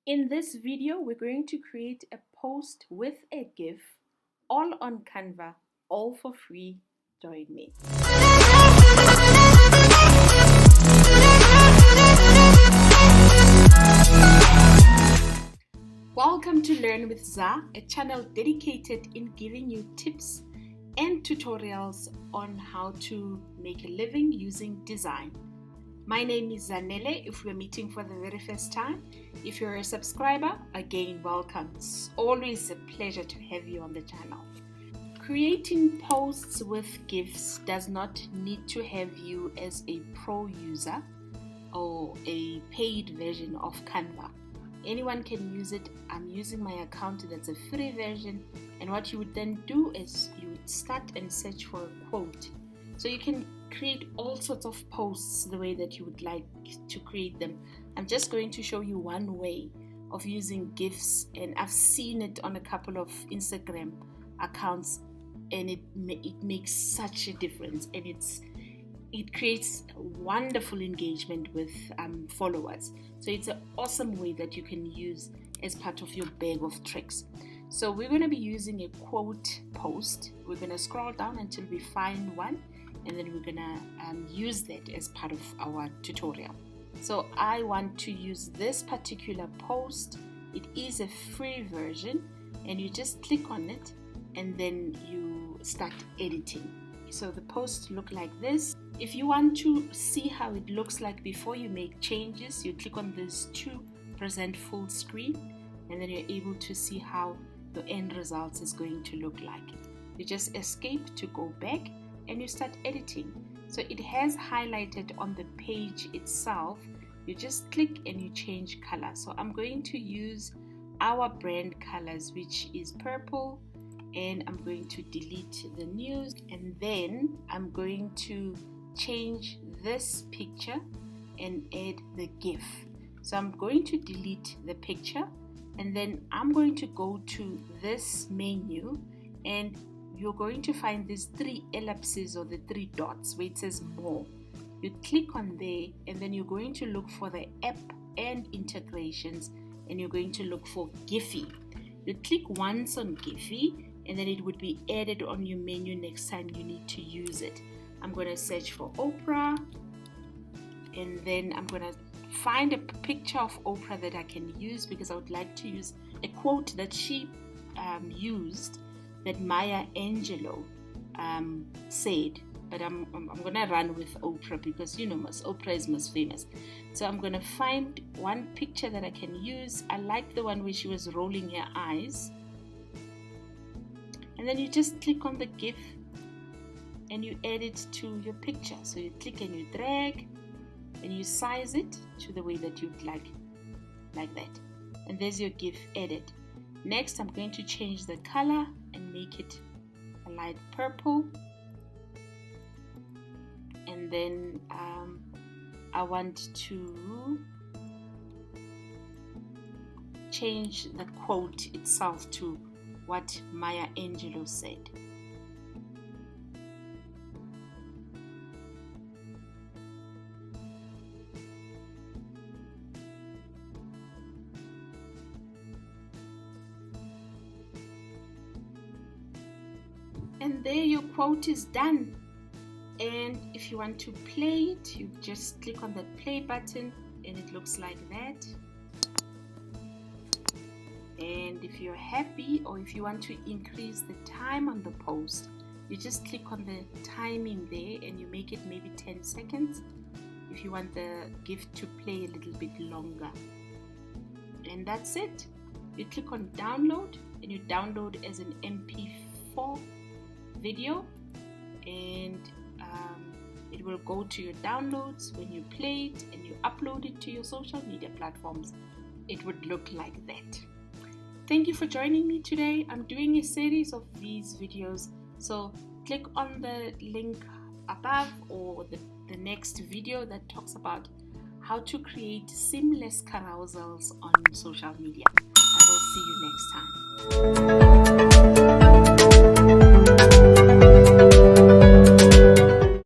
In this video, we're going to create a post with a GIF, all on Canva, all for free. Join me. Welcome to Learn with Za, a channel dedicated in giving you tips and tutorials on how to make a living using design. My name is Zanele, if we're meeting for the very first time. If you're a subscriber, again, welcome. It's always a pleasure to have you on the channel. Creating posts with GIFs does not need to have you as a pro user or a paid version of Canva. Anyone can use it. I'm using my account, that's a free version. And what you would then do is you would start and search for a quote. So you can create all sorts of posts the way that you would like to create them. I'm just going to show you one way of using GIFs, and I've seen it on a couple of Instagram accounts, and it makes such a difference, and it creates wonderful engagement with followers. So it's an awesome way that you can use as part of your bag of tricks. So we're going to be using a quote post. We're going to scroll down until we find one, and then we're going to use that as part of our tutorial. So I want to use this particular post. It is a free version, and you just click on it and then you start editing. So the post look like this. If you want to see how it looks like before you make changes, you click on this to present full screen, and then you're able to see how the end results is going to look like. You just escape to go back and you start editing. So it has highlighted on the page itself. You just click and you change color. So I'm going to use our brand colors, which is purple, and I'm going to delete the news, and then I'm going to change this picture and add the GIF. So I'm going to delete the picture, and then I'm going to go to this menu, and you're going to find these three ellipses or the three dots where it says more. You click on there, and then you're going to look for the app and integrations, and you're going to look for Giphy. You click once on Giphy, and then it would be added on your menu next time you need to use it. I'm going to search for Oprah, and then I'm going to find a picture of Oprah that I can use, because I would like to use a quote that she used, that Maya Angelou said. But I'm going to run with Oprah, because you know, Oprah is most famous. So I'm going to find one picture that I can use. I like the one where she was rolling her eyes. And then you just click on the GIF and you add it to your picture. So you click and you drag and you size it to the way that you'd like that. And there's your GIF added. Next, I'm going to change the color and make it a light purple. And then I want to change the quote itself to what Maya Angelou said. And there your quote is done. And if you want to play it, you just click on that play button, and it looks like that. And if you're happy, or if you want to increase the time on the post, you just click on the timing there and you make it maybe 10 seconds if you want the GIF to play a little bit longer. And that's it. You click on download, and you download as an MP4 video, and it will go to your downloads. When you play it and you upload it to your social media platforms, it would look like that. Thank you for joining me today. I'm doing a series of these videos, so click on the link above or the next video that talks about how to create seamless carousels on social media. I will see you next time.